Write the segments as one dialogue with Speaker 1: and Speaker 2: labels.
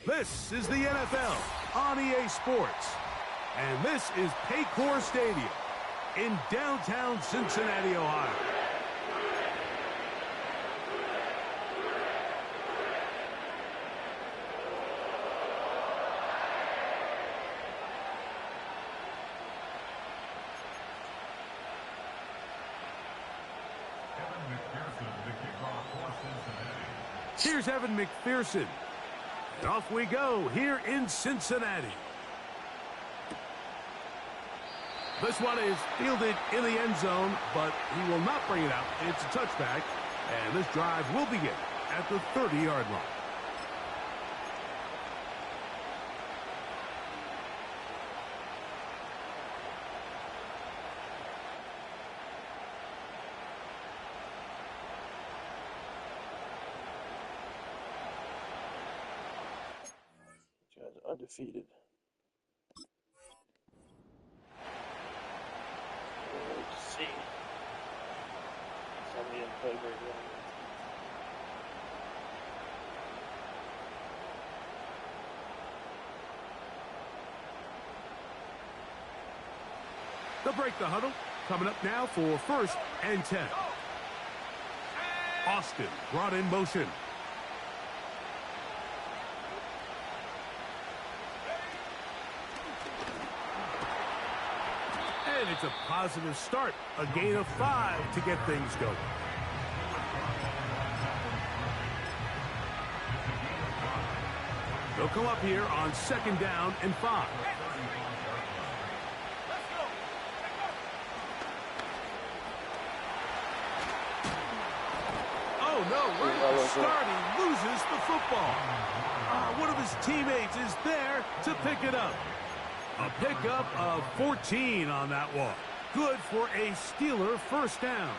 Speaker 1: This is the NFL on EA Sports. And this is Paycor Stadium in downtown Cincinnati, Ohio. Here's Evan McPherson. And off we go here in Cincinnati. This one is fielded in the end zone, but he will not bring it out. It's a touchback, and this drive will begin at the 30-yard line.
Speaker 2: Undefeated. Let's see. Somebody didn't play very well.
Speaker 1: They'll break the huddle. Coming up now for 1st and 10. Austin brought in motion. And it's a positive start. A gain of 5 to get things going. They'll come up here on 2nd down and 5. Oh, no, right at the start, he loses the football. One of his teammates is there to pick it up. A pickup of 14 on that one. Good for a Steeler 1st down.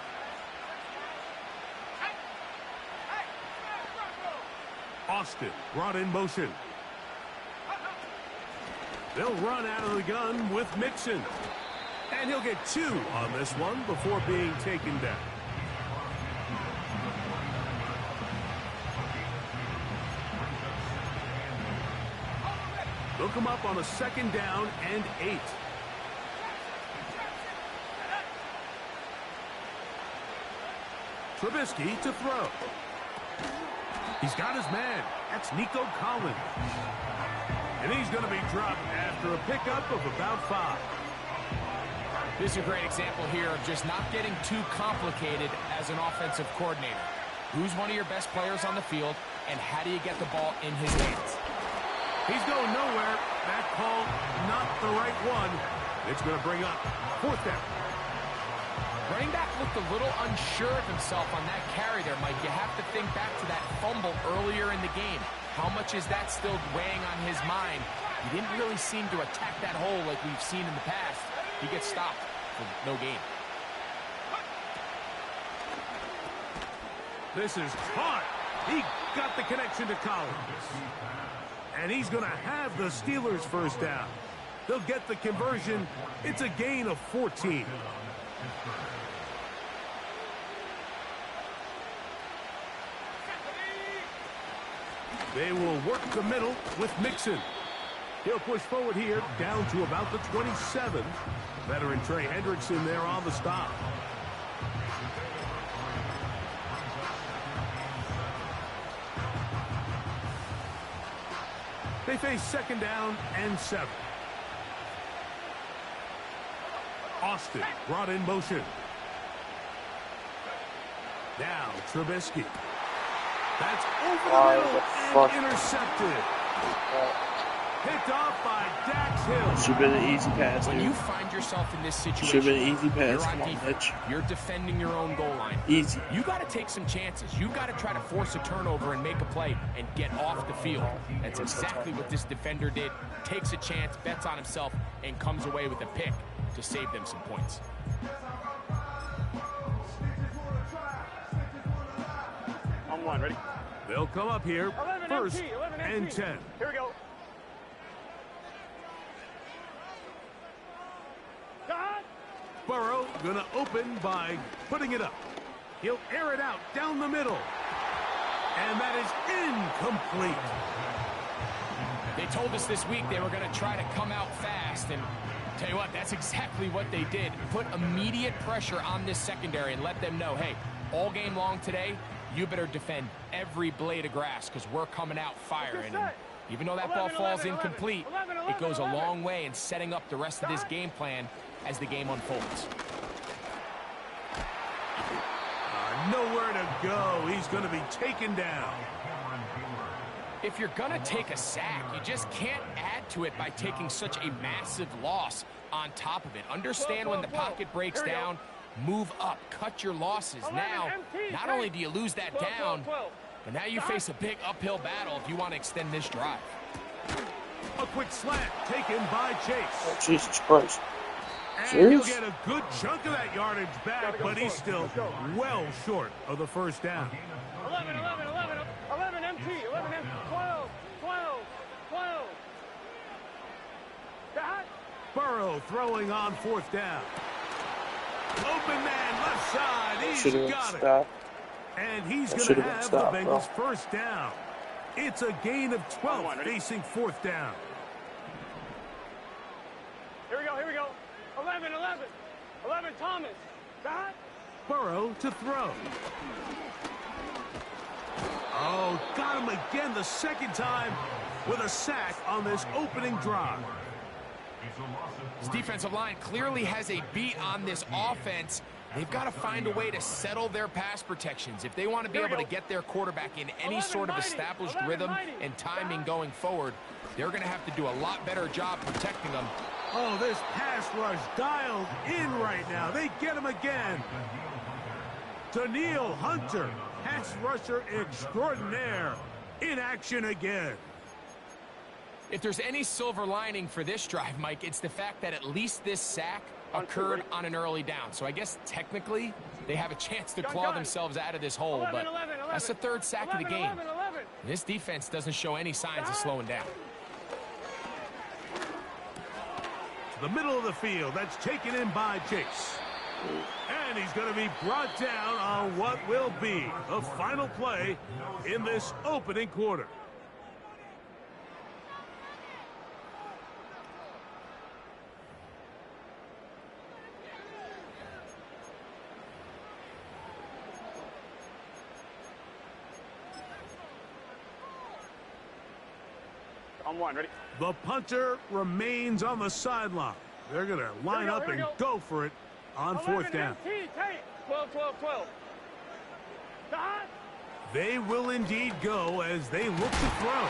Speaker 1: Austin brought in motion. They'll run out of the gun with Mixon. And he'll get 2 on this one before being taken down. They'll come up on a 2nd down and 8. Trubisky to throw. He's got his man. That's Nico Collins. And he's going to be dropped after a pickup of about 5.
Speaker 3: This is a great example here of just not getting too complicated as an offensive coordinator. Who's one of your best players on the field, and how do you get the ball in his hands?
Speaker 1: He's going nowhere. That call, not the right one. It's going to bring up 4th down.
Speaker 3: Running back looked a little unsure of himself on that carry there, Mike. You have to think back to that fumble earlier in the game. How much is that still weighing on his mind? He didn't really seem to attack that hole like we've seen in the past. He gets stopped for no gain.
Speaker 1: This is caught. He got the connection to Collins. And he's going to have the Steelers 1st down. They'll get the conversion. It's a gain of 14. They will work the middle with Mixon. He'll push forward here down to about the 27. Veteran Trey Hendrickson there on the stop. They face 2nd down and 7. Austin brought in motion. Now Trubisky. That's over the middle and intercepted. Picked off by Dax Hill.
Speaker 2: Should have been an easy pass.
Speaker 3: When you find yourself in this situation,
Speaker 2: should have been an easy pass.
Speaker 3: You're on defense. You're defending your own goal line.
Speaker 2: Easy.
Speaker 3: You got to take some chances. You got to try to force a turnover and make a play and get off the field. That's exactly what this defender did. Takes a chance, bets on himself, and comes away with a pick to save them some points.
Speaker 4: On 1, ready?
Speaker 1: They'll come up here 1st and 10.
Speaker 4: Here we go.
Speaker 1: Burrow gonna open by putting it up. He'll air it out down the middle. And that is incomplete.
Speaker 3: They told us this week they were going to try to come out fast, and tell you what, that's exactly what they did. Put immediate pressure on this secondary and let them know, hey, all game long today, you better defend every blade of grass because we're coming out firing. And even though that ball falls incomplete, it goes a long way in setting up the rest of this game plan as the game unfolds.
Speaker 1: Nowhere to go. He's going to be taken down.
Speaker 3: If you're going to take a sack, you just can't add to it by taking such a massive loss on top of it. Understand when the pocket breaks down, move up, cut your losses. Now, not only do you lose that down, but now you face a big uphill battle if you want to extend this drive.
Speaker 1: A quick slant taken by Chase.
Speaker 2: Oh, Jesus Christ.
Speaker 1: And he'll get a good chunk of that yardage back, but he's still well short of the first down.
Speaker 4: 11, 11, 11, 11 MT, 11 MT, 12, 12, 12. That.
Speaker 1: Burrow throwing on fourth down. Open man left side. He's got it. And he's going to have the Bengals first down. It's a gain of 12 facing fourth down.
Speaker 4: Here we go, here we go. 11, 11, 11 Thomas. That.
Speaker 1: Burrow to throw. Oh, got him again the second time with a sack on this opening drive.
Speaker 3: This defensive line clearly has a beat on this offense. They've got to find a way to settle their pass protections. If they want to be able to get their quarterback in any sort of established rhythm and timing going forward, they're going to have to do a lot better job protecting them.
Speaker 1: Oh, this pass rush dialed in right now. They get him again. Danielle Hunter, pass rusher extraordinaire, in action again.
Speaker 3: If there's any silver lining for this drive, Mike, it's the fact that at least this sack occurred on an early down. So I guess technically they have a chance to claw themselves out of this hole, but that's the third sack of the game. This defense doesn't show any signs of slowing down.
Speaker 1: The middle of the field, that's taken in by Chase. And he's going to be brought down on what will be the final play in this opening quarter.
Speaker 4: On one, ready?
Speaker 1: The punter remains on the sideline. They're going to line up and go for it on fourth down.
Speaker 4: 12, 12, 12.
Speaker 1: They will indeed go as they look to throw.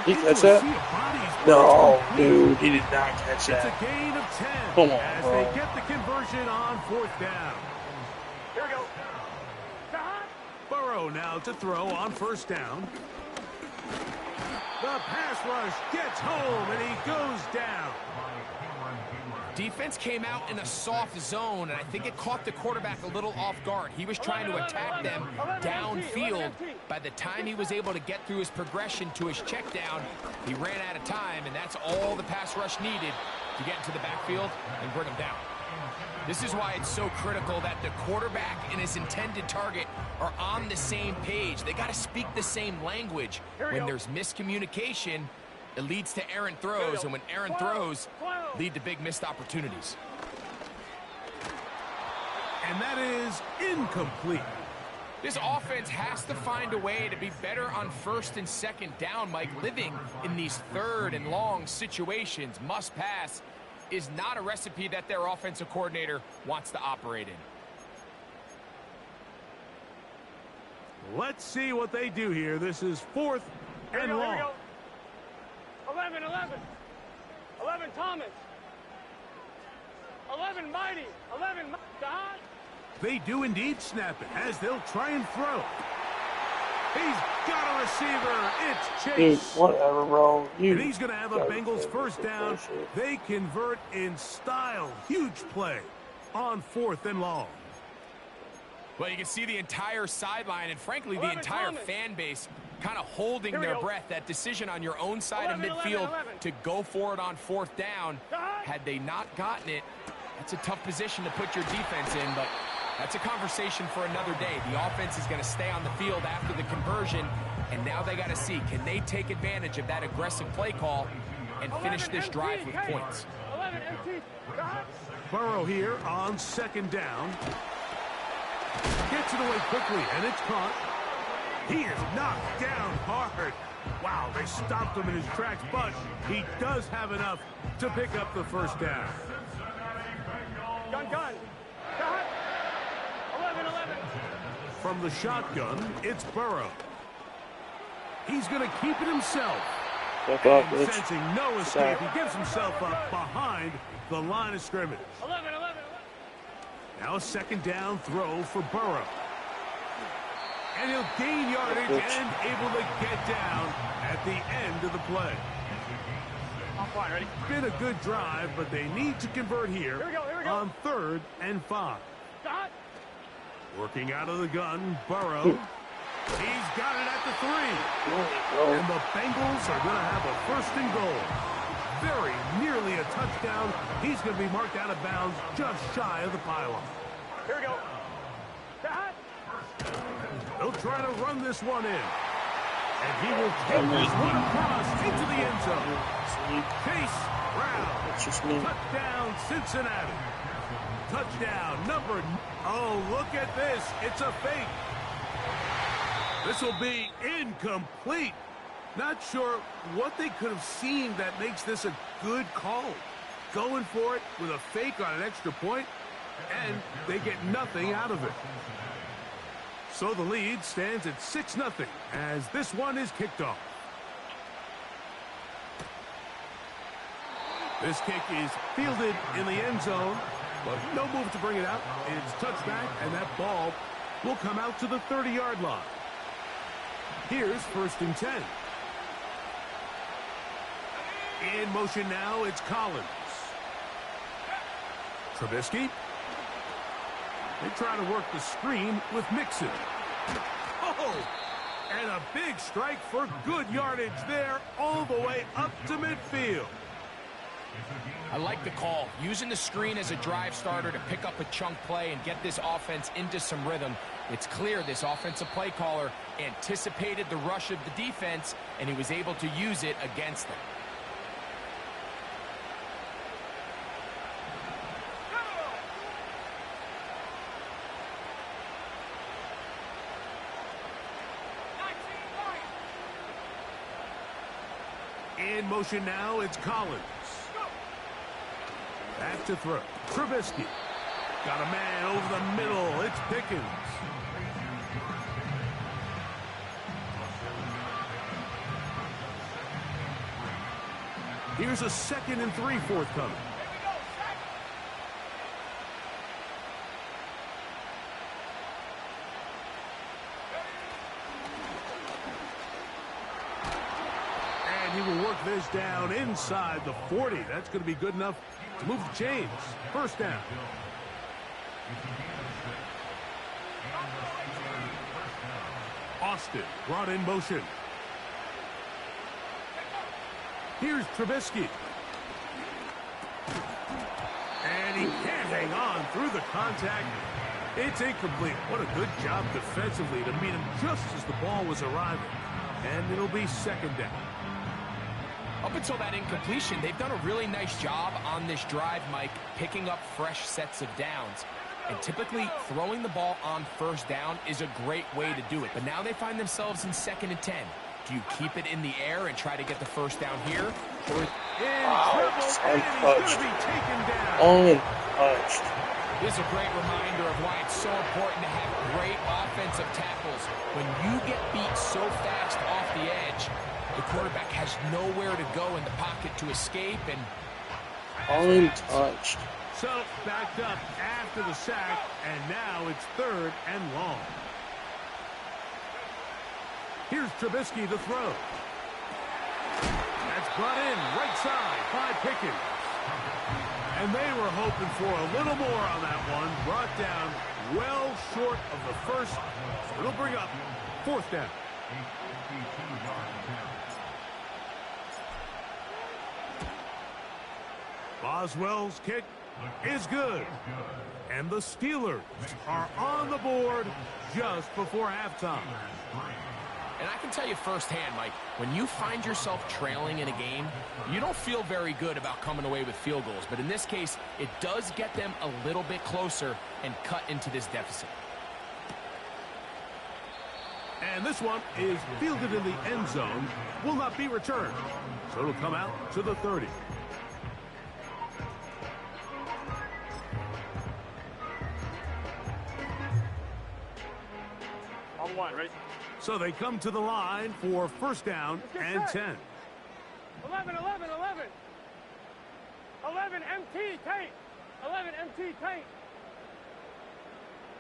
Speaker 2: Did he catch that? No, dude, he did not catch that.
Speaker 1: It's a gain of 10
Speaker 2: Come on,
Speaker 1: as
Speaker 2: bro.
Speaker 1: they get the conversion on fourth down.
Speaker 4: Here we go.
Speaker 1: Burrow now to throw on first down. The pass rush gets home, and he goes down.
Speaker 3: Defense came out in a soft zone, and I think it caught the quarterback a little off guard. He was trying to attack them downfield. By the time he was able to get through his progression to his check down, he ran out of time, and that's all the pass rush needed to get into the backfield and bring him down. This is why it's so critical that the quarterback and his intended target are on the same page. They got to speak the same language. When there's miscommunication, it leads to errant throws, and when errant throws lead to big missed opportunities.
Speaker 1: And that is incomplete.
Speaker 3: This offense has to find a way to be better on first and second down, Mike. Living in these third and long situations, must pass, is not a recipe that their offensive coordinator wants to operate in.
Speaker 1: Let's see what they do here. This is fourth and long.
Speaker 4: 11, 11. 11 Thomas. 11 Mighty. 11 Dot.
Speaker 1: They do indeed snap it as they'll try and throw. He's got a receiver. It's Chase.
Speaker 2: Dude, whatever, bro.
Speaker 1: And he's going to have a Bengals first down. They convert in style. Huge play on fourth and long.
Speaker 3: Well, you can see the entire sideline and, frankly, the entire fan base kind of holding their breath. That decision on your own side of midfield to go for it on fourth down, had they not gotten it, that's a tough position to put your defense in, but That's a conversation for another day. The offense is going to stay on the field after the conversion, and now they got to see, can they take advantage of that aggressive play call and finish this drive with points?
Speaker 4: 11 MT.
Speaker 1: Burrow here on second down. Gets it away quickly, and it's caught. He is knocked down hard. Wow, they stopped him in his tracks, but he does have enough to pick up the first down.
Speaker 4: Gun. Cut. 11.
Speaker 1: From the shotgun, it's Burrow. He's going to keep it himself. And sensing no escape, he gives himself up behind the line of scrimmage.
Speaker 4: 11.
Speaker 1: Now a second down throw for Burrow. And he'll gain yardage and able to get down at the end of the play.
Speaker 4: I'm fine, ready?
Speaker 1: Been a good drive, but they need to convert here
Speaker 4: we go.
Speaker 1: on 3rd and 5.
Speaker 4: Cut.
Speaker 1: Working out of the gun, Burrow. He's got it at the 3. And the Bengals are going to have a 1st and goal. Very nearly a touchdown. He's going to be marked out of bounds just shy of the pylon.
Speaker 4: Here we go. Cut.
Speaker 1: He'll try to run this one in. And he will take this one across into the end zone. Chase Brown. Touchdown, Cincinnati. Touchdown, number... Oh, look at this. It's a fake. This will be incomplete. Not sure what they could have seen that makes this a good call. Going for it with a fake on an extra point, and they get nothing out of it. So the lead stands at 6-0 as this one is kicked off. This kick is fielded in the end zone, but no move to bring it out. It's touchback, and that ball will come out to the 30-yard line. Here's 1st and 10. In motion now, it's Collins. Trubisky. They try to work the screen with Mixon. Oh! And a big strike for good yardage there all the way up to midfield.
Speaker 3: I like the call. Using the screen as a drive starter to pick up a chunk play and get this offense into some rhythm. It's clear this offensive play caller anticipated the rush of the defense, and he was able to use it against them.
Speaker 1: In motion now, it's Collins. Back to throw. Trubisky. Got a man over the middle. It's Pickens. Here's a 2nd and 3 forthcoming. He will work this down inside the 40. That's going to be good enough to move the chains. 1st down. Austin brought in motion. Here's Trubisky. And he can't hang on through the contact. It's incomplete. What a good job defensively to meet him just as the ball was arriving. And it'll be 2nd down.
Speaker 3: Up until that incompletion, they've done a really nice job on this drive, Mike, picking up fresh sets of downs. And typically, throwing the ball on 1st down is a great way to do it. But now they find themselves in 2nd and 10. Do you keep it in the air and try to get the 1st down here? Or
Speaker 2: Untouched.
Speaker 3: This is a great reminder of why it's so important to have great offensive tackles. When you get beat so fast off the edge, the quarterback has nowhere to go in the pocket to escape, and
Speaker 2: untouched.
Speaker 1: So backed up after the sack, and now it's 3rd and long. Here's Trubisky to throw. That's brought in right side by Pickens. And they were hoping for a little more on that one. Brought down well short of the 1st. It'll bring up 4th down. Boswell's kick is good. And the Steelers are on the board just before halftime.
Speaker 3: And I can tell you firsthand, Mike, when you find yourself trailing in a game, you don't feel very good about coming away with field goals. But in this case, it does get them a little bit closer and cut into this deficit.
Speaker 1: And this one is fielded in the end zone, will not be returned. So it'll come out to the 30.
Speaker 4: On one, right?
Speaker 1: So they come to the line for first down and 10.
Speaker 4: 11, 11, 11. 11, MT, tank. 11, MT, tank.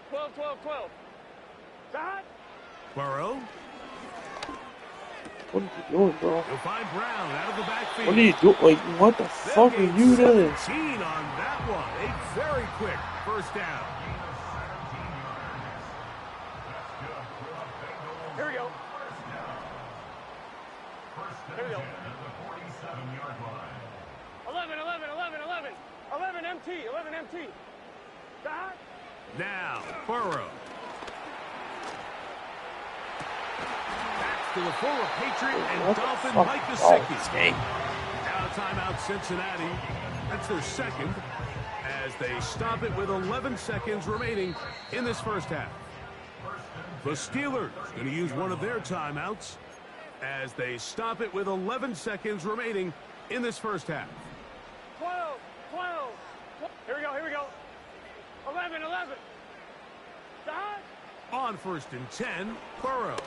Speaker 4: 12, 12, 12. Dot.
Speaker 1: Burrow.
Speaker 2: What are you doing, bro?
Speaker 1: You'll find Brown out of the backfield.
Speaker 2: What are you doing? Like, what the fuck are you doing?
Speaker 1: 17 on that one. A very quick first down.
Speaker 4: Here we go. Here we go. 11, 11, 11, 11. 11 MT, 11 MT. Dot.
Speaker 1: Now, Burrow. Back to the former Patriot and Dolphin Mike Gesicki. Now timeout Cincinnati. That's their second as they stop it with 11 seconds remaining in this first half. The Steelers going to use one of their timeouts as they stop it with 11 seconds remaining in this first half.
Speaker 4: 12, 12. Here we go, here we go. 11, 11. Dot.
Speaker 1: On first and 10, Burrow.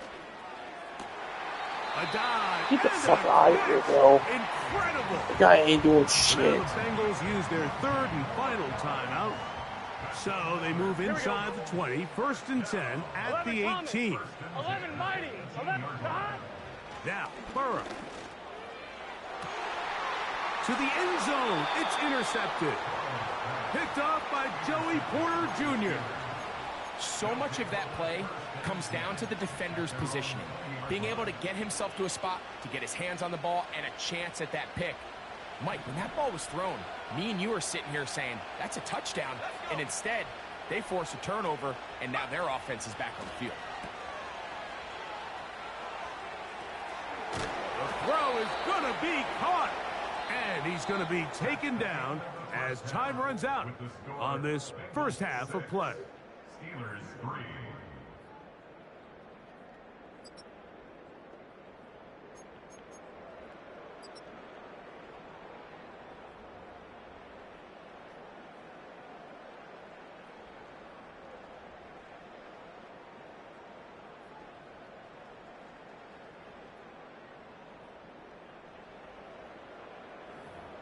Speaker 1: A dive.
Speaker 2: Get the
Speaker 1: and
Speaker 2: fuck
Speaker 1: a
Speaker 2: out of here, bro.
Speaker 1: Incredible.
Speaker 2: The guy ain't doing
Speaker 1: Now
Speaker 2: shit.
Speaker 1: the Bengals use their third and final timeout. So they move inside the 20, first and 10 at the 18.
Speaker 4: 11 mighty. 11 dot.
Speaker 1: Now, Burrow. To the end zone. It's intercepted. Picked off by Joey Porter Jr.
Speaker 3: So much of that play comes down to the defender's positioning. Being able to get himself to a spot, to get his hands on the ball, and a chance at that pick. Mike, when that ball was thrown, me and you are sitting here saying, that's a touchdown. And instead, they force a turnover, and now their offense is back on the field.
Speaker 1: The throw is going to be caught. And he's going to be taken down as time runs out on this first half of play.
Speaker 5: Steelers 3.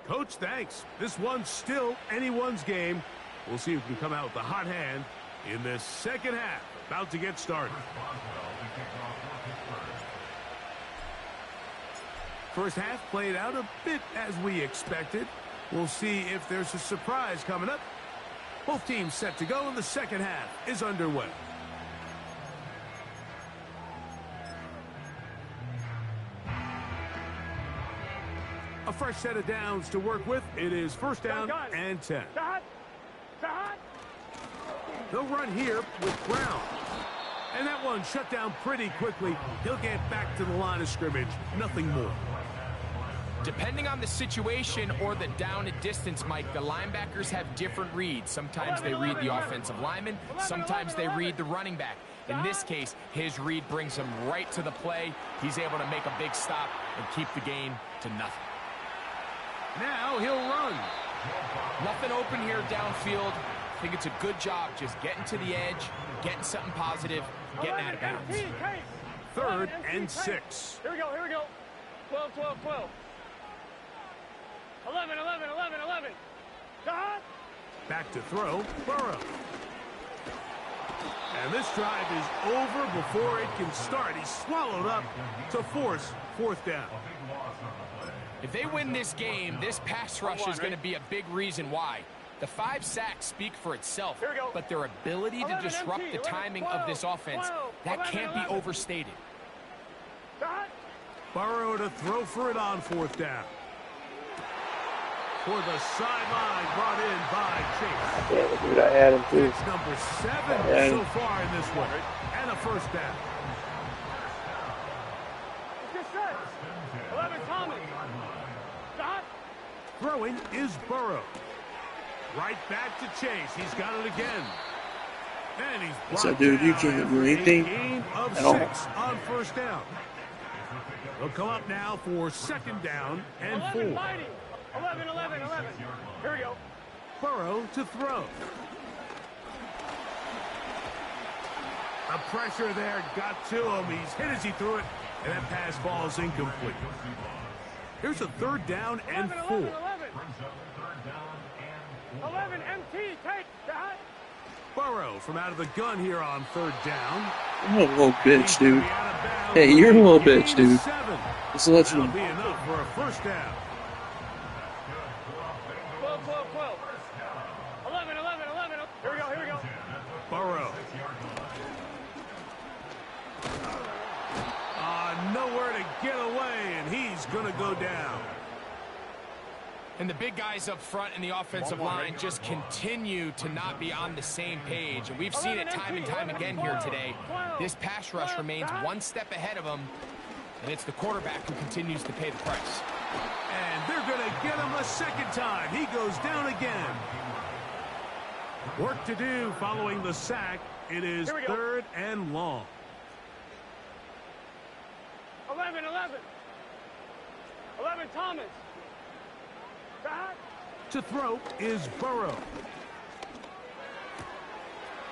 Speaker 1: Coach, thanks. This one's still anyone's game. We'll see who can come out with the hot hand in this second half. About to get started. First half played out a bit as we expected. We'll see if there's a surprise coming up. Both teams set to go, and the second half is underway. A fresh set of downs to work with. It is first down and 10.
Speaker 4: Dot. Dot.
Speaker 1: They'll run here with Brown. And that one shut down pretty quickly. He'll get back to the line of scrimmage. Nothing more.
Speaker 3: Depending on the situation or the down and distance, Mike, the linebackers have different reads. Sometimes they read the offensive lineman. Sometimes they read the running back. In this case, his read brings him right to the play. He's able to make a big stop and keep the gain to nothing.
Speaker 1: Now he'll run.
Speaker 3: Nothing open here downfield. I think it's a good job just getting to the edge, getting something positive, getting out of bounds.
Speaker 1: Third and 6.
Speaker 4: Here we go, here we go. 12, 12, 12. 11, 11, 11, 11. Dot.
Speaker 1: Back to throw, Burrow. And this drive is over before it can start. He's swallowed up to force fourth down.
Speaker 3: If they win this game, this pass rush is going to be a big reason why. The 5 sacks speak for itself, but their ability to disrupt the timing of this offense, that can't be overstated.
Speaker 4: Dot.
Speaker 1: Burrow to throw for it on fourth down. For the sideline, brought in by Chase.
Speaker 2: Damn it, dude, I had him too.
Speaker 1: It's number 7 so far in this one. And a first down.
Speaker 4: It's set. 11 Thomas. Stop.
Speaker 1: Throwing is Burrow. Right back to Chase. He's got it again. And he's brought
Speaker 2: So, dude, you can't do anything
Speaker 1: gain of
Speaker 2: at all.
Speaker 1: 6 on first down. They'll come up now for second down and 4.
Speaker 4: 11 fighting. 11. Here we go.
Speaker 1: Burrow to throw. The pressure there got to him. He's hit as he threw it, and that pass falls incomplete. Here's a third down and 4.
Speaker 4: 11 MT. Take that.
Speaker 1: Burrow from out of the gun here on third down.
Speaker 2: You're a little bitch, dude. Hey, you're a little bitch, dude. Just let you
Speaker 1: That'll be enough for a first down.
Speaker 4: 12. 11. Here we go.
Speaker 1: Burrow. Nowhere to get away, and he's going to go down.
Speaker 3: And the big guys up front in the offensive line just continue to not be on the same page. And we've seen it time and time again here today. This pass rush remains one step ahead of them, and it's the quarterback who continues to pay the price.
Speaker 1: And they're going to get him a second time. He goes down again. Work to do following the sack. It is third and long.
Speaker 4: 11 Thomas. Back.
Speaker 1: To throw is Burrow.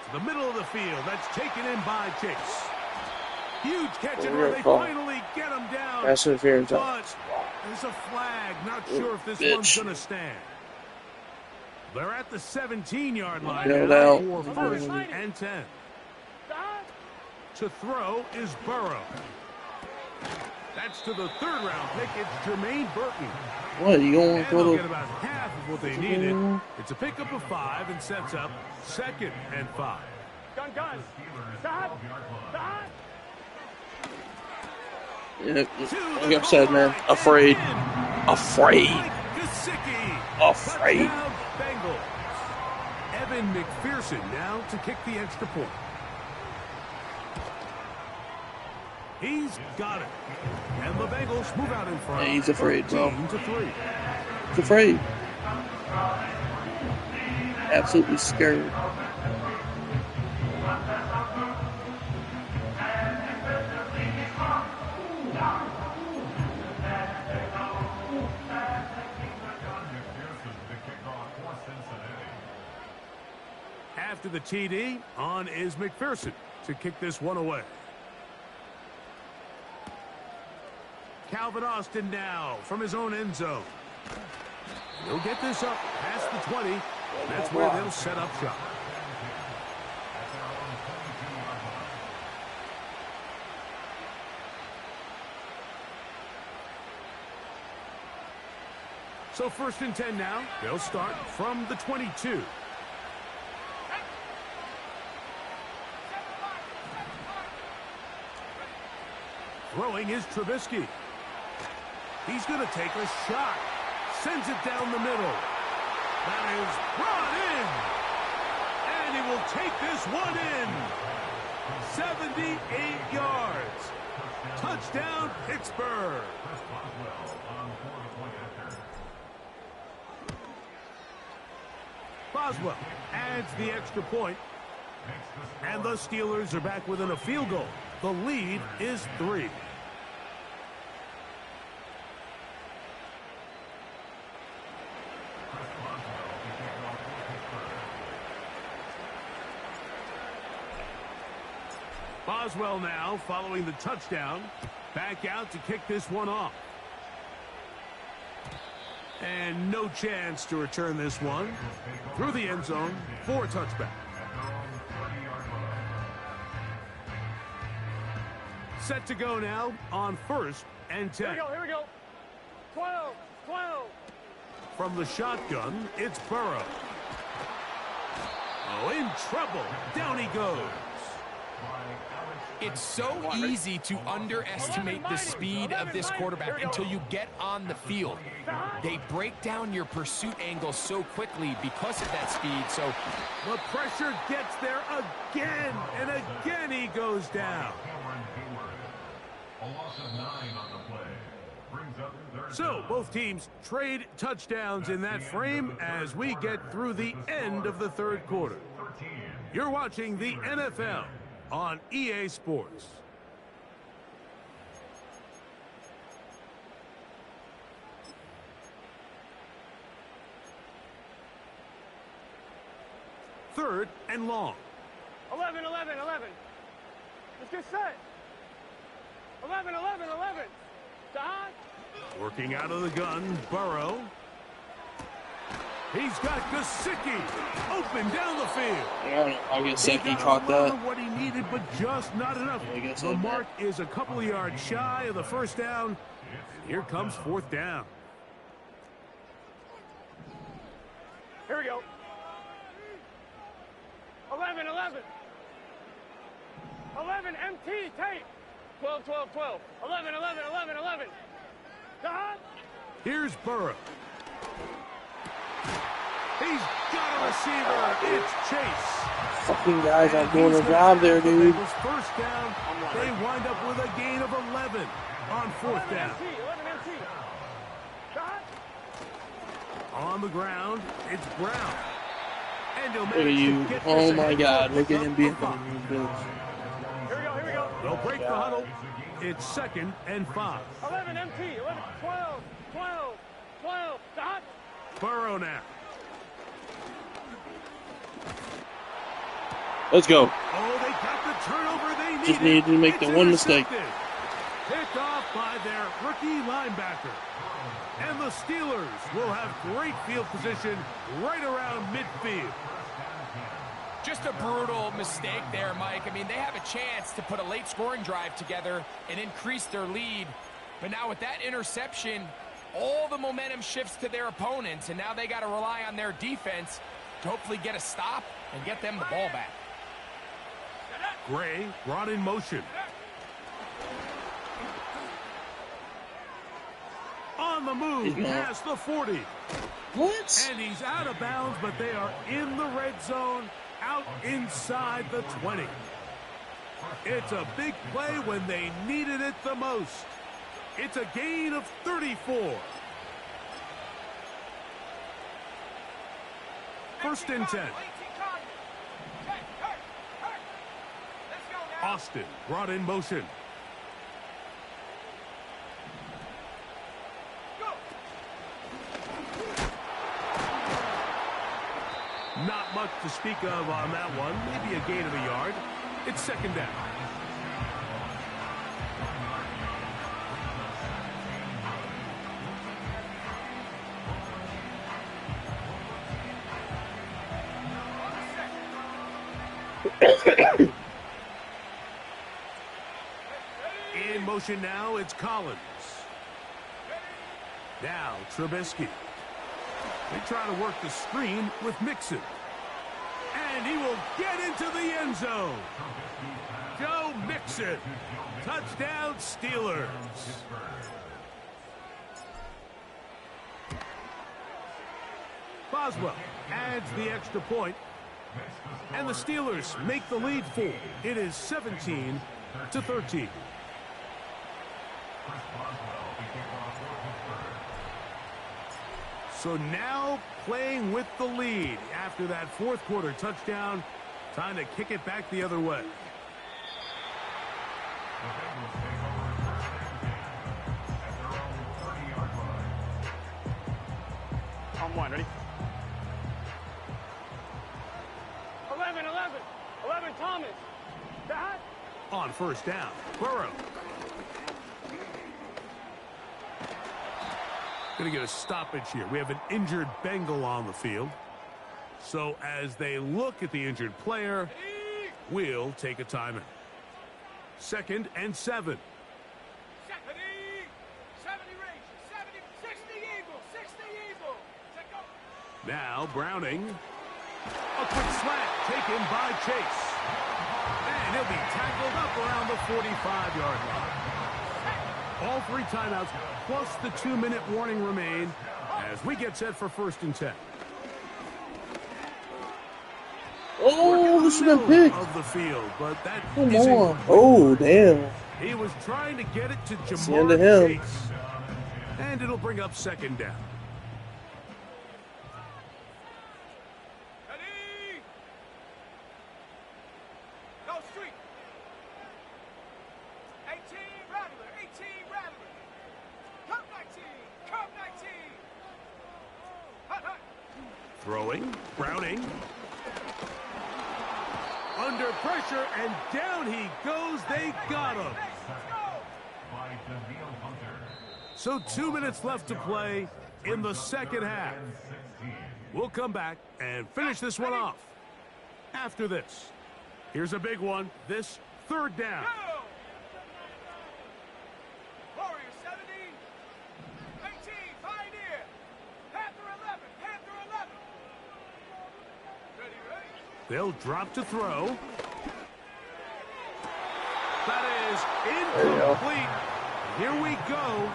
Speaker 1: To the middle of the field. That's taken in by Chase. Huge catch and run. They finally get him down.
Speaker 2: Pass interference.
Speaker 1: But there's a flag. Not sure if this one's going to stand. They're at the 17-yard line now for first and 10. To throw is Burrow. That's to the third-round pick. It's Jermaine Burton.
Speaker 2: What, you going
Speaker 1: And they'll get about half of what they needed. It's a pickup of 5 and sets up second and 5.
Speaker 4: Gun. Stop.
Speaker 2: Yeah, like I said, man, afraid.
Speaker 1: Bengals. Evan McPherson now to kick the extra point. He's got it. And the Bengals move out in front.
Speaker 2: Yeah, he's afraid, bro.
Speaker 1: 13-3.
Speaker 2: He's afraid. Absolutely scared.
Speaker 1: After the TD, on is McPherson to kick this one away. Calvin Austin now from his own end zone. He'll get this up past the 20. That's where they'll set up shop. So first and 10 now. They'll start from the 22. Throwing is Trubisky. He's going to take a shot. Sends it down the middle. That is brought in. And he will take this one in. 78 yards. Touchdown, Pittsburgh. Boswell adds the extra point. And the Steelers are back within a field goal. The lead is 3. Boswell now following the touchdown. Back out to kick this one off. And no chance to return this one. Through the end zone for a touchback. Set to go now on first and 10.
Speaker 4: Here we go. 12.
Speaker 1: From the shotgun, it's Burrow. Oh, in trouble. Down he goes.
Speaker 3: It's so easy to underestimate the speed of this quarterback until you get on the field. They break down your pursuit angle so quickly because of that speed. So
Speaker 1: the pressure gets there again, and again he goes down.
Speaker 5: A loss of 9 on the play. Brings up third
Speaker 1: So
Speaker 5: down.
Speaker 1: both teams trade touchdowns in that frame as we get through the end of the third quarter.
Speaker 5: 13.
Speaker 1: You're watching the NFL on EA Sports. Third and long.
Speaker 4: 11, 11, 11. Let's get set. 11, 11, 11. Don.
Speaker 1: Working out of the gun, Burrow. He's got Gesicki open down the field.
Speaker 2: I guess Gesicki
Speaker 1: He
Speaker 2: caught
Speaker 1: got
Speaker 2: that.
Speaker 1: what he needed, but just not enough.
Speaker 2: Yeah, I guess
Speaker 1: The
Speaker 2: I
Speaker 1: mark is a couple of yards shy of the first down. Here comes fourth down.
Speaker 4: Here we go. 11, 11. 11, MT, tape. 12, 12, 12. 11, 11, 11, 11. Don.
Speaker 1: Here's Burrow. He's got a receiver. It's Chase.
Speaker 2: Fucking guys aren't doing
Speaker 1: He's
Speaker 2: their
Speaker 1: gonna
Speaker 2: job
Speaker 1: take
Speaker 2: there,
Speaker 1: the
Speaker 2: dude.
Speaker 1: Bengals first down. They wind up with a gain of 11 on fourth
Speaker 4: 11
Speaker 1: down.
Speaker 4: MT, 11 MT. Don.
Speaker 1: On the ground, it's Brown. And he'll
Speaker 2: Look at
Speaker 1: manage
Speaker 2: you.
Speaker 1: to get
Speaker 2: Oh
Speaker 1: this
Speaker 2: my
Speaker 1: ahead
Speaker 2: God.
Speaker 1: for
Speaker 2: Look at
Speaker 1: pickup
Speaker 2: him being
Speaker 1: of five.
Speaker 4: Here we go, here we go.
Speaker 1: They'll break the huddle. It's second and 5.
Speaker 4: 11 MT, 11, 12, 12, 12. Don.
Speaker 1: Burrow now.
Speaker 2: Let's go.
Speaker 1: Oh, they got the turnover they needed.
Speaker 2: Just needed to make the
Speaker 1: It's
Speaker 2: one mistake.
Speaker 1: intercepted. Picked off by their rookie linebacker. And the Steelers will have great field position right around midfield.
Speaker 3: just a brutal mistake there, Mike. I mean, they have a chance to put a late scoring drive together and increase their lead. But now with that interception, all the momentum shifts to their opponents, and now they got to rely on their defense to hopefully get a stop and get them the ball back.
Speaker 1: Gray brought in motion. On the move, past the 40.
Speaker 2: What?
Speaker 1: And he's out of bounds, but they are in the red zone, out inside the 20. It's a big play when they needed it the most. It's a gain of 34. First and 10. Austin brought in motion. Not much to speak of on that one. Maybe a gain of a yard. It's second down. In motion now, it's Collins. Now, Trubisky. They try to work the screen with Mixon. And he will get into the end zone. Joe Mixon. Touchdown, Steelers. Boswell adds the extra point. And the Steelers make the lead 4. It is 17-13. So now playing with the lead after that fourth quarter touchdown. Time to kick it back the other way.
Speaker 4: On one, ready? 11, 11. 11, Thomas. That.
Speaker 1: On first down, Burrow. Going to get a stoppage here. We have an injured Bengal on the field. So as they look at the injured player, we'll take a timeout. Second and 7.
Speaker 4: 70 range. 70, 60 Eagle. 60 Eagle. Check up.
Speaker 1: Now Browning. A quick slant taken by Chase. And And he'll be tackled up around the 45-yard line. All 3 timeouts plus the 2-minute warning remain as we get set for 1st and 10.
Speaker 2: Oh, this has been picked.
Speaker 1: Of the field, but that
Speaker 2: Come on. Oh, damn.
Speaker 1: He was trying to get it to
Speaker 2: That's the end of
Speaker 1: Jamar
Speaker 2: him.
Speaker 1: Chase. And it'll bring up 2nd down.
Speaker 4: Ready? Go street. 18 Rattler, 18 Rattler. Come 19, come 19. Hut, hut.
Speaker 1: Throwing, Browning. Under pressure, and down he goes. They got him. So 2 minutes left to play in the 2nd half. We'll come back and finish this one off after this. Here's a big one. This 3rd down.
Speaker 4: Warrior 70, 18, Pioneer. Panther 11, Panther 11. Ready, ready?
Speaker 1: They'll drop to throw. That is incomplete. Here we go.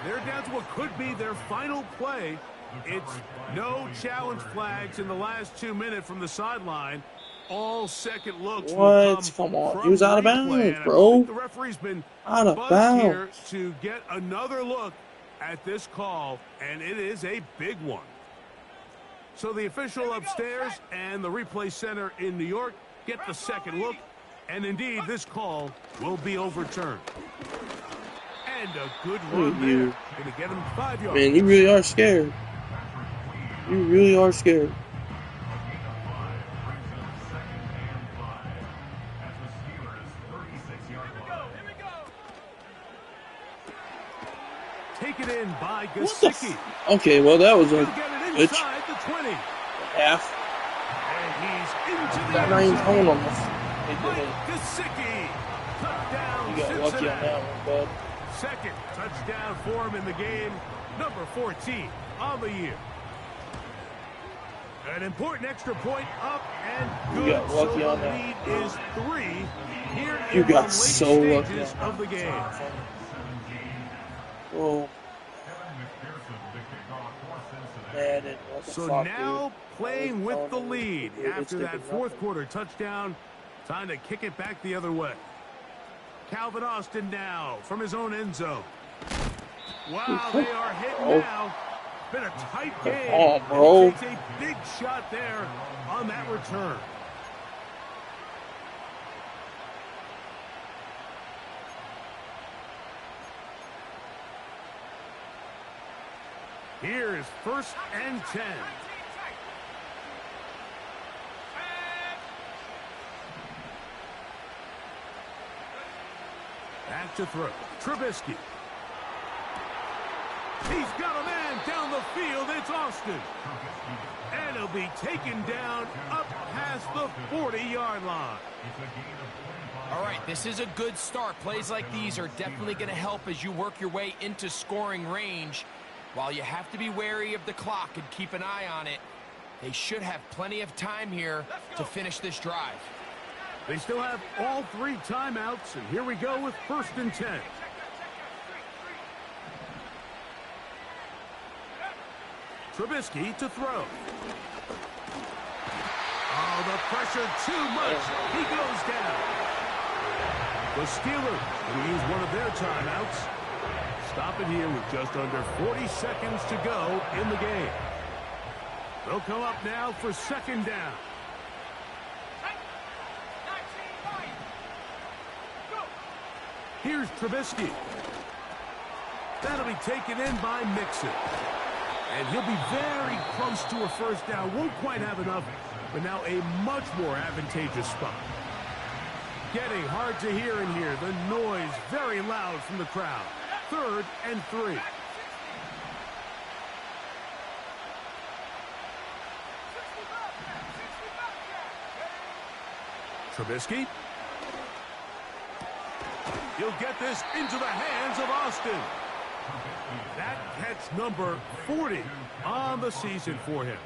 Speaker 1: They're down to what could be their final play. It's no challenge flags in the last 2 minutes from the sideline. All second looks will
Speaker 2: Come on.
Speaker 1: from
Speaker 2: He was out of
Speaker 1: replay,
Speaker 2: bounds,
Speaker 1: and
Speaker 2: bro.
Speaker 1: I think the referee's been
Speaker 2: Out of
Speaker 1: buzzed here
Speaker 2: bounds.
Speaker 1: to get another look at this call, and it is a big one. So the official upstairs and the replay center in New York get the second look, and indeed this call will be overturned. And a good run there. Going to get him 5 yards.
Speaker 2: Man, you really are scared. You really are scared.
Speaker 1: Taken in by
Speaker 2: What the
Speaker 1: Gesicki.
Speaker 2: Okay, well, that was a
Speaker 1: He'll get it
Speaker 2: glitch.
Speaker 1: inside the 20.
Speaker 2: Half.
Speaker 1: And he's into the
Speaker 2: That not
Speaker 1: end
Speaker 2: even coming
Speaker 1: zone.
Speaker 2: on this. They did
Speaker 1: Mike
Speaker 2: it.
Speaker 1: Gesicki. Touchdown,
Speaker 2: You got lucky on
Speaker 1: Cincinnati.
Speaker 2: that one, bud.
Speaker 1: 2nd touchdown for him in the game. Number 14 on the year. An important extra point up and good.
Speaker 2: You got lucky
Speaker 1: so
Speaker 2: on
Speaker 1: the
Speaker 2: that.
Speaker 1: lead is 3 here
Speaker 2: You
Speaker 1: in the
Speaker 2: got
Speaker 1: late
Speaker 2: so lucky
Speaker 1: stages
Speaker 2: on
Speaker 1: of the game.
Speaker 2: Oh, Madden, what the
Speaker 1: So
Speaker 2: fuck,
Speaker 1: now
Speaker 2: dude?
Speaker 1: playing with the lead
Speaker 2: It's
Speaker 1: after that
Speaker 2: taking
Speaker 1: 4th
Speaker 2: nothing.
Speaker 1: quarter touchdown. Time to kick it back the other way. Calvin Austin now from his own end zone. Wow, they are hitting now. Been a tight game.
Speaker 2: on, bro.
Speaker 1: And he takes a big shot there on that return. Here is 1st and 10. Back to throw. Trubisky. He's got a man down the field. It's Austin. And he'll be taken down up past the 40-yard line.
Speaker 3: All right, this is a good start. Plays like these are definitely going to help as you work your way into scoring range. While you have to be wary of the clock and keep an eye on it, they should have plenty of time here to finish this drive.
Speaker 1: They still have all 3 timeouts, and here we go with 1st and 10. Trubisky to throw. Oh, the pressure too much. He goes down. The Steelers will use one of their timeouts. Stop it here with just under 40 seconds to go in the game. They'll come up now for 2nd down. Here's Trubisky. That'll be taken in by Mixon. And he'll be very close to a 1st down. Won't quite have enough, but now a much more advantageous spot. Getting hard to hear in here. The noise very loud from the crowd. 3rd and 3. Trubisky. He'll get this into the hands of Austin. That catch number 40 on the season for him.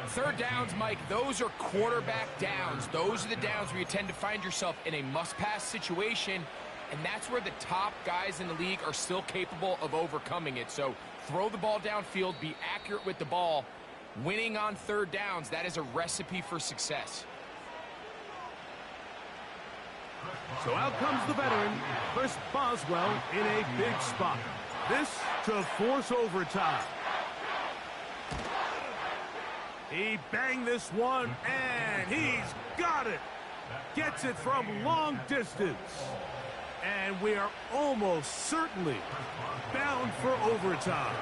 Speaker 3: Third downs, Mike, those are quarterback downs. Those are the downs where you tend to find yourself in a must-pass situation, and that's where the top guys in the league are still capable of overcoming it. So throw the ball downfield, be accurate with the ball. Winning on third downs, that is a recipe for success.
Speaker 1: So out comes the veteran, Chris Boswell, in a big spot. This to force overtime. He banged this one, and he's got it. Gets it from long distance. And we are almost certainly bound for overtime.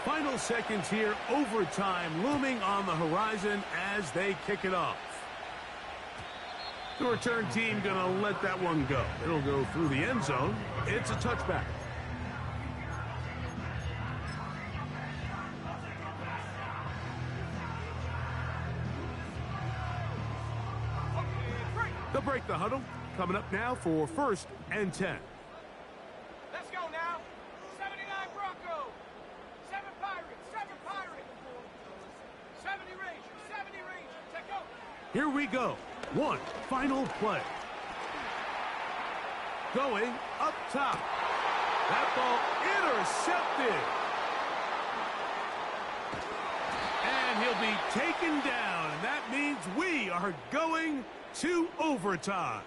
Speaker 1: Final seconds here, overtime looming on the horizon as they kick it off. The return team gonna let that one go. It'll go through the end zone. It's a touchback. They'll break the huddle. Coming up now for 1st and 10.
Speaker 4: Let's go now. 79 Broncos. 7 Pirates. 7 Pirates. 70 Rangers. 70 Rangers. Take over.
Speaker 1: Here we go. One final play. Going up top. That ball intercepted. And he'll be taken down. And that means we are going to overtime.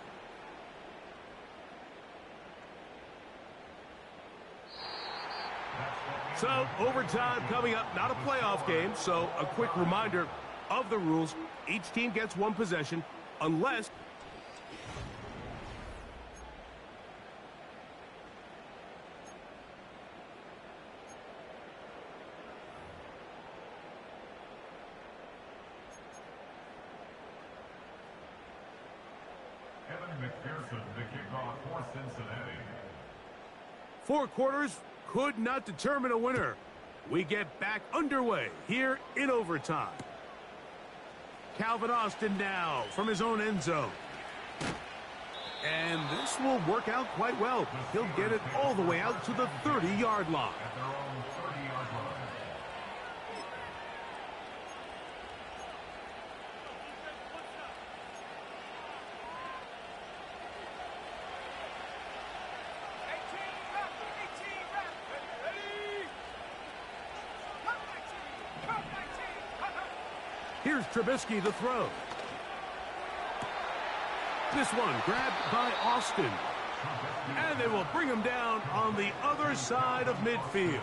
Speaker 1: So, overtime coming up, not a playoff game, so a quick reminder of the rules. Each team gets one possession, unless...
Speaker 5: McPherson to kick off for Cincinnati.
Speaker 1: 4 quarters could not determine a winner. We get back underway here in overtime. Calvin Austin now from his own end zone. And this will work out quite well. He'll get it all the way out to the 30-yard line.
Speaker 5: At their own 30-yard line.
Speaker 1: Here's Trubisky to throw. This one grabbed by Austin. And they will bring him down on the other side of midfield.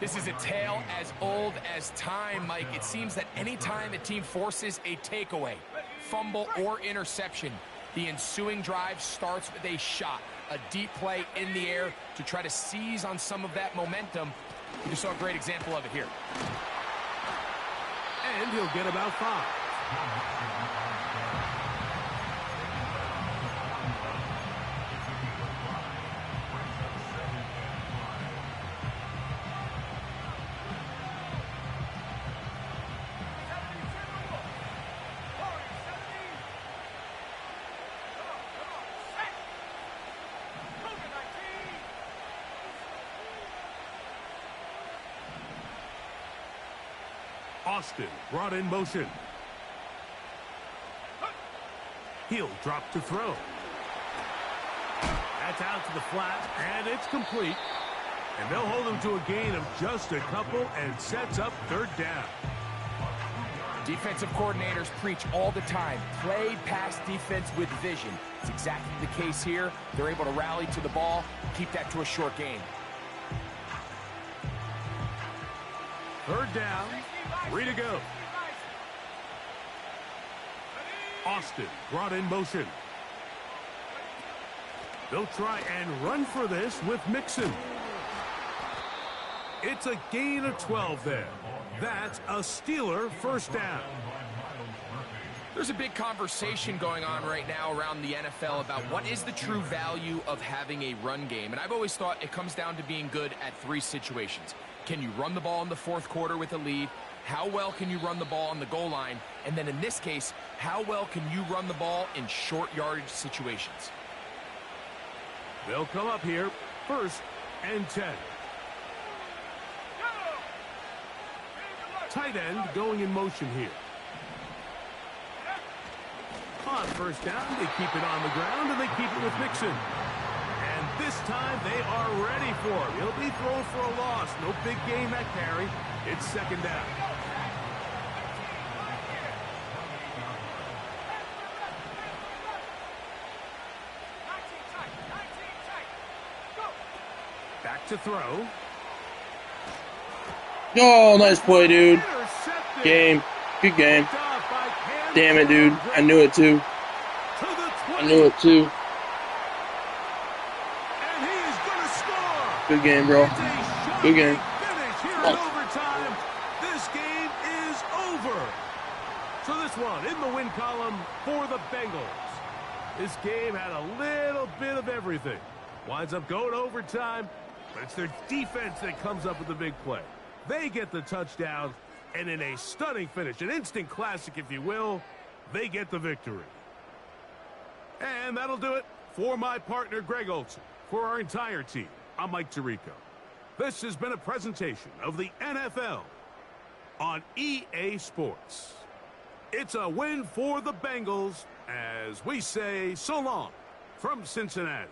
Speaker 3: This is a tale as old as time, Mike. It seems that any time a team forces a takeaway, fumble, or interception, the ensuing drive starts with a shot, a deep play in the air to try to seize on some of that momentum. You just saw a great example of it here.
Speaker 1: And he'll get about 5. Austin brought in motion. He'll drop to throw. That's out to the flat, and it's complete. And they'll hold him to a gain of just a couple and sets up 3rd down.
Speaker 3: Defensive coordinators preach all the time, play pass defense with vision. It's exactly the case here. They're able to rally to the ball, keep that to a short gain.
Speaker 1: 3rd down, 3 to go. Austin brought in motion. They'll try and run for this with Mixon. It's a gain of 12 there. That's a Steeler 1st down.
Speaker 3: There's a big conversation going on right now around the NFL about what is the true value of having a run game. And I've always thought it comes down to being good at 3 situations. Can you run the ball in the 4th quarter with a lead? How well can you run the ball on the goal line? And then in this case, how well can you run the ball in short yardage situations?
Speaker 1: They'll come up here, 1st and 10. Tight end going in motion here. On first down, they keep it on the ground, and they keep it with Mixon. And this time, they are ready for him. He'll be thrown for a loss. No big gain that carry. It's second down. Back to throw.
Speaker 2: Oh, nice play, dude. Game. Good game. Damn it, dude. I knew it, too. I knew it, too.
Speaker 1: And he is going to score.
Speaker 2: Good game, bro. Good game.
Speaker 1: Finish here in overtime. This game is over. So this one in the win column for the Bengals. This game had a little bit of everything. Winds up going overtime, but it's their defense that comes up with the big play. They get the touchdown, and in a stunning finish, an instant classic, if you will, they get the victory. And that'll do it for my partner, Greg Olson. For our entire team, I'm Mike Tirico. This has been a presentation of the NFL on EA Sports. It's a win for the Bengals as we say so long from Cincinnati.